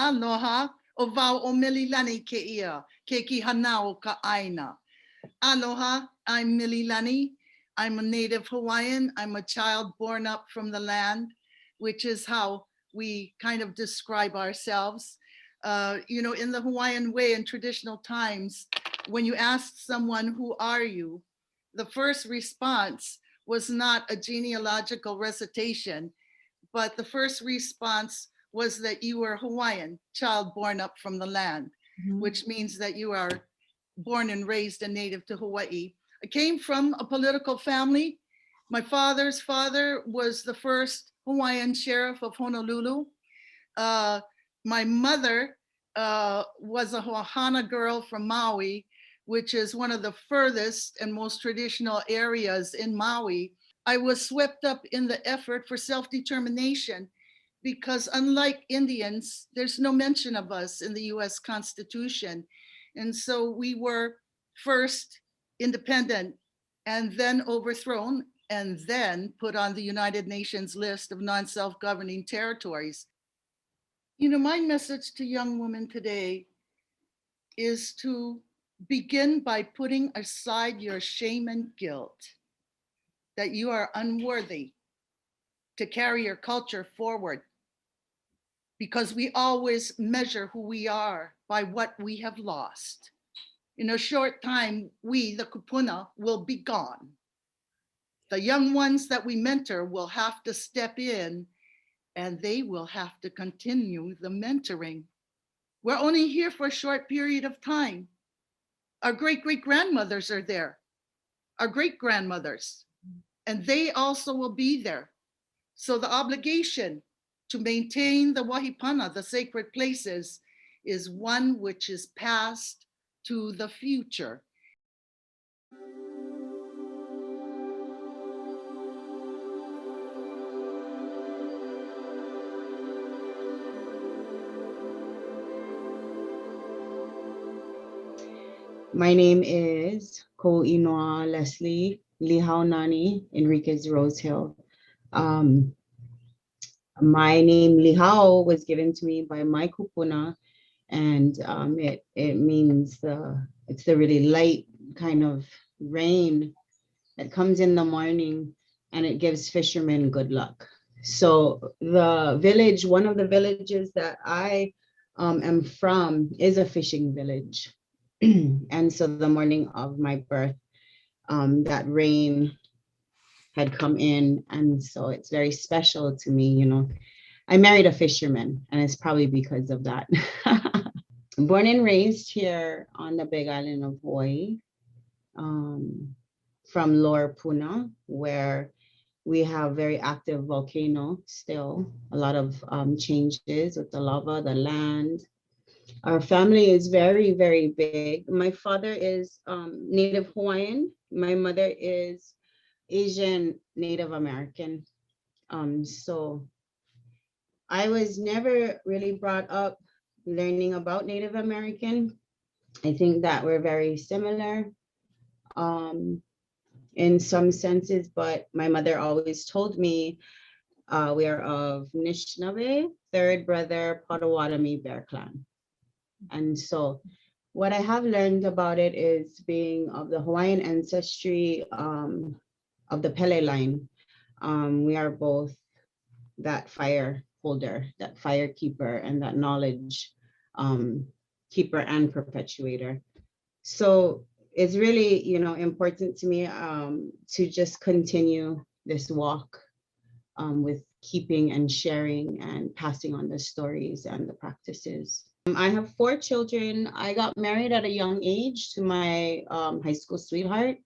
Aloha, o wau o Mililani ke ia, ke ki hanao ka aina. Aloha, I'm Mililani. I'm a native Hawaiian. I'm a child born up from the land, which is how we kind of describe ourselves. In the Hawaiian way in traditional times, when you ask someone, who are you? The first response was not a genealogical recitation, but the first response was that you were Hawaiian, child born up from the land, which means that you are born and raised a native to Hawaii. I came from a political family. My father's father was the first Hawaiian sheriff of Honolulu. My mother was a Hana girl from Maui, which is one of the furthest and most traditional areas in Maui. I was swept up in the effort for self-determination because unlike Indians, there's no mention of us in the US Constitution. And so we were first independent and then overthrown and then put on the United Nations list of non-self-governing territories. My message to young women today is to begin by putting aside your shame and guilt that you are unworthy to carry your culture forward, because we always measure who we are by what we have lost. In a short time, we, the kupuna, will be gone. The young ones that we mentor will have to step in, and they will have to continue the mentoring. We're only here for a short period of time. Our great-great-grandmothers are there, our great-grandmothers, and they also will be there. So the obligation to maintain the wahipana, the sacred places, is one which is passed to the future. My name is Ko'inoa Leslie Lihau Enriquez Rosehill. My name Lihau was given to me by my kupuna, and it means it's the really light kind of rain that comes in the morning, and it gives fishermen good luck. So the village, one of the villages that I am from, is a fishing village. And so the morning of my birth, that rain had come in, and so it's very special to me. I married a fisherman, and it's probably because of that. Born and raised here on the Big Island of Hawaii, from Lower Puna, where we have very active volcano still, a lot of changes with the lava, the land. Our family is very, very big. My father is Native Hawaiian. My mother is Asian Native American. So I was never really brought up learning about Native American. I think that we're very similar in some senses, but my mother always told me we are of Anishinaabe, third brother, Potawatomi Bear Clan. And so what I have learned about it is being of the Hawaiian ancestry of the Pele line. We are both that fire holder, that fire keeper, and that knowledge keeper and perpetuator. So it's really, important to me to just continue this walk with keeping and sharing and passing on the stories and the practices. I have 4 children. I got married at a young age to my high school sweetheart.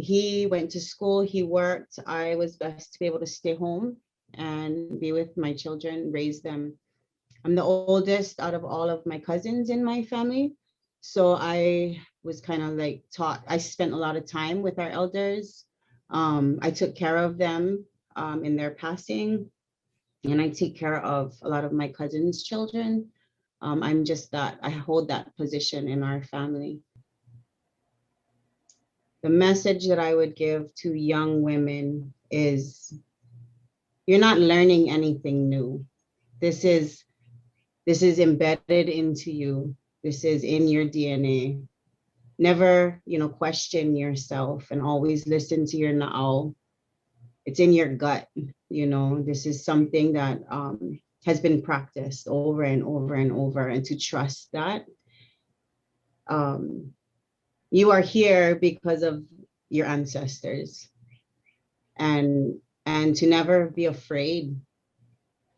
He went to school, he worked. I was blessed to be able to stay home and be with my children, raise them. I'm the oldest out of all of my cousins in my family. So I was kind of like taught, I spent a lot of time with our elders. I took care of them in their passing, and I take care of a lot of my cousins' children. I'm just that, I hold that position in our family. The message that I would give to young women is, you're not learning anything new. This is This is embedded into you. This is in your DNA. Never, question yourself and always listen to your na'au. It's in your gut. This is something that has been practiced over and over and over, and to trust that you are here because of your ancestors, and to never be afraid,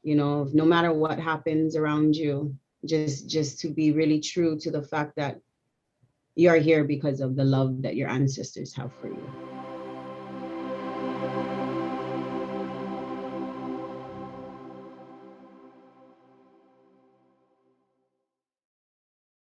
no matter what happens around you, just to be really true to the fact that you are here because of the love that your ancestors have for you.